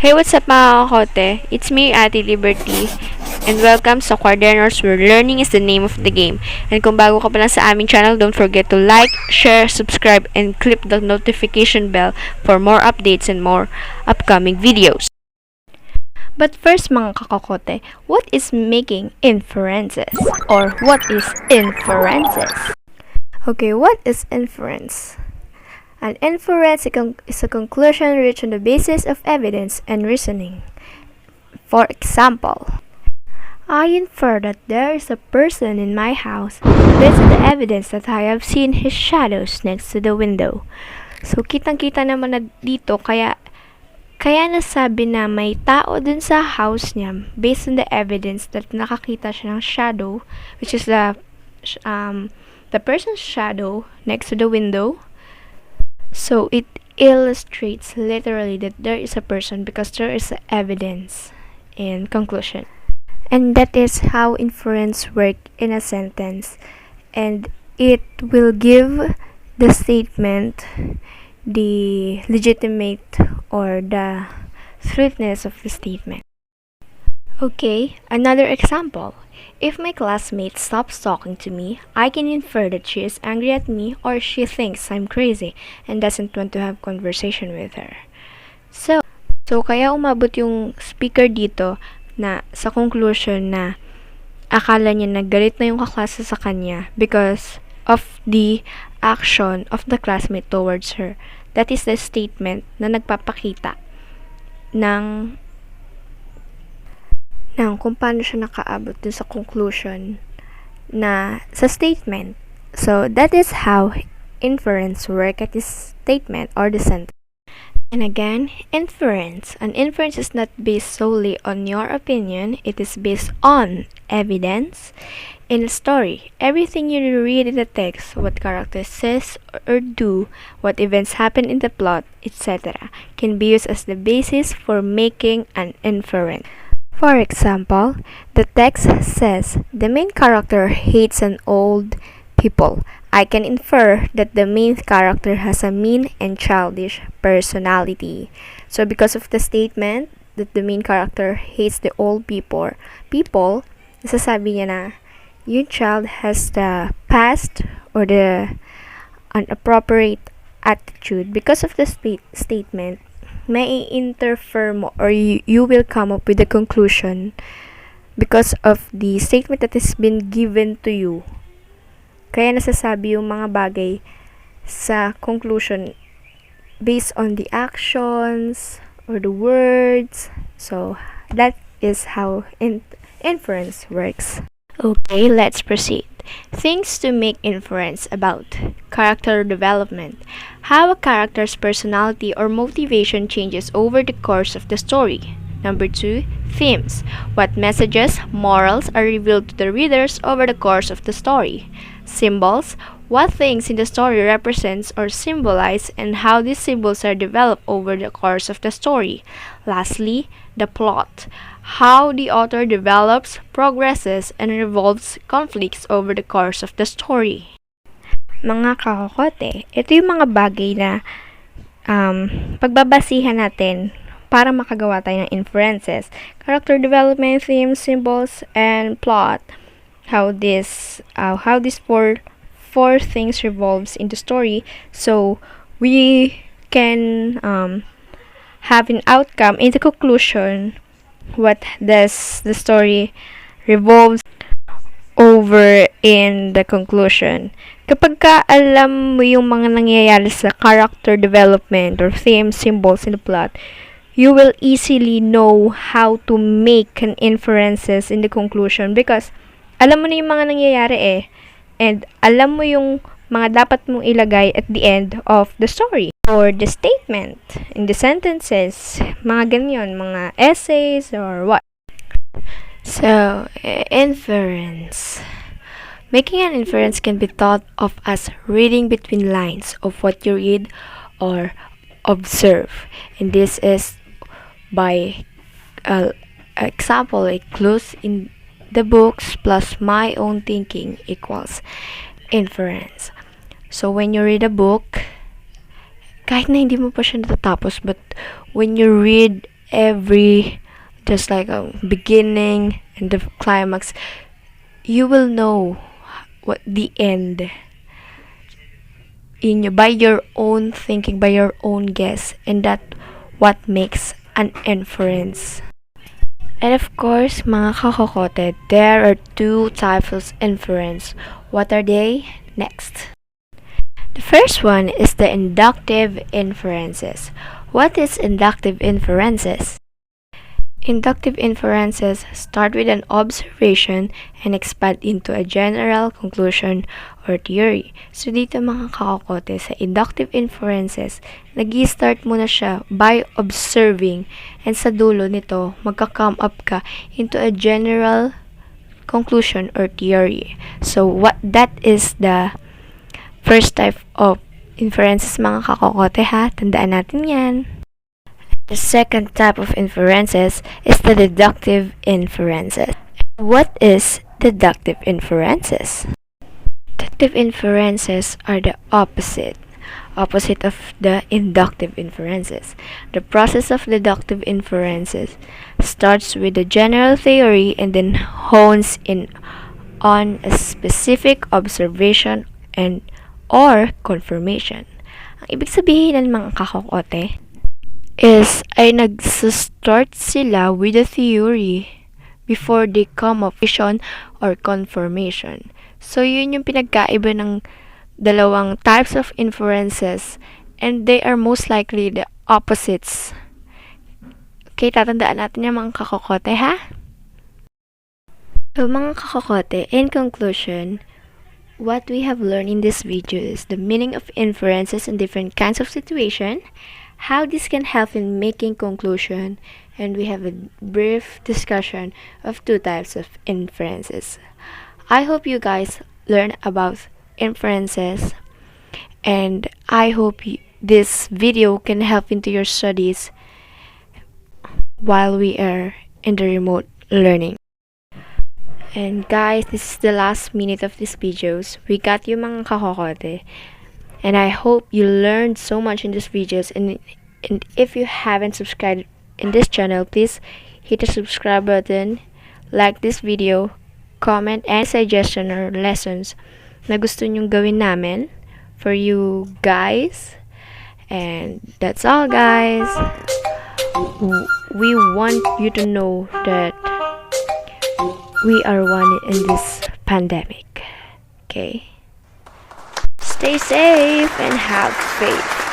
Hey, what's up mga kakote? It's me, Ate Liberty, and welcome sa Kuwaderknows where learning is the name of the game. And kung bago ka pa lang sa aming channel, don't forget to like, share, subscribe, and click the notification bell for more updates and more upcoming videos. But first mga kakakote, what is making inferences? Or what is inferences? Okay, what is inference? An inference is a conclusion reached on the basis of evidence and reasoning. For example, I infer that there is a person in my house based on the evidence that I have seen his shadows next to the window. So, kitang-kita naman na dito, kaya nasabi na may tao dun sa house niya based on the evidence that nakakita siya ng shadow, which is the person's shadow next to the window. So it illustrates literally that there is a person because there is evidence in conclusion. And that is how inference works in a sentence. And it will give the statement the legitimate or the truthfulness of the statement. Okay, another example. If my classmate stops talking to me, I can infer that she is angry at me or she thinks I'm crazy and doesn't want to have conversation with her. So kaya umabot yung speaker dito na sa conclusion na akala niya na galit na yung kaklase sa kanya because of the action of the classmate towards her. That is the statement na nagpapakita ng kung paano siya nakaabot dun sa conclusion na sa statement. So, that is how inference work at this statement or the sentence. And again, inference. An inference is not based solely on your opinion. It is based on evidence. In a story, everything you read in the text, what characters says or do, what events happen in the plot, etc., can be used as the basis for making an inference. For example, the text says the main character hates an old people. I can infer that the main character has a mean and childish personality. So because of the statement that the main character hates the old people, nasasabi niya na yung child has the past or the inappropriate attitude. Because of the statement, may interfere mo or you will come up with a conclusion because of the statement that has been given to you. Kaya nasasabi yung mga bagay sa conclusion based on the actions or the words. So that is how inference works. Okay, let's proceed. Things to make inference about character development. How a character's personality or motivation changes over the course of the story. Number 2, themes. What messages, morals are revealed to the readers over the course of the story. Symbols. What things in the story represents or symbolize and how these symbols are developed over the course of the story. Lastly, the plot. How the author develops, progresses, and revolves conflicts over the course of the story. Mga kakokote, ito yung mga bagay na pagbabasihan natin para makagawa tayo ng inferences. Character development, themes, symbols, and plot. How these four things revolves in the story, so we can have an outcome in the conclusion. What does the story revolves over in the conclusion? Kapag ka alam mo yung mga nangyayari sa character development or theme, symbols in the plot, you will easily know how to make an inferences in the conclusion because alam mo na yung mga nangyayari and alam mo yung mga dapat mong ilagay at the end of the story or the statement in the sentences, mga ganyan, mga essays or what. So, inference. Making an inference can be thought of as reading between lines of what you read or observe. And this is by example, like clues in the books plus my own thinking equals inference. So, when you read a book, kahit na hindi mo pa siya natatapos, but when you read every just like a beginning and the climax, you will know what the end by your own thinking, by your own guess, and that what makes an inference. And of course, mga kakokote, there are two types of inference. What are they? Next. The first one is the inductive inferences. What is inductive inferences? Inductive inferences start with an observation and expand into a general conclusion or theory. So dito mga kakokote, sa inductive inferences, nag-i-start muna siya by observing, and sa dulo nito, magka-come up ka into a general conclusion or theory. So what that is the first type of inferences mga kakokote ha, tandaan natin yan. The second type of inferences is the deductive inferences. What is deductive inferences? Deductive inferences are the opposite of the inductive inferences. The process of deductive inferences starts with a general theory and then hones in on a specific observation and or confirmation. Ang ibig sabihin ng mga kakokote is ay nag-start sila with a theory before they come up with vision or confirmation. So yun yung pinagkaiba ng dalawang types of inferences, and they are most likely the opposites. Okay, tatandaan natin yung mga kakokote ha. So mga kakokote, in conclusion, what we have learned in this video is the meaning of inferences in different kinds of situation, how this can help in making conclusion, and we have a brief discussion of two types of inferences. I hope you guys learn about inferences, and I hope this video can help into your studies while we are in the remote learning. And guys, this is the last minute of these videos. We got you mga kakokote. And I hope you learned so much in these videos. And if you haven't subscribed in this channel, please hit the subscribe button, like this video, comment, and suggestion or lessons na gusto nyong gawin namin for you guys. And that's all, guys. We want you to know that we are one in this pandemic. Okay? Stay safe and have faith.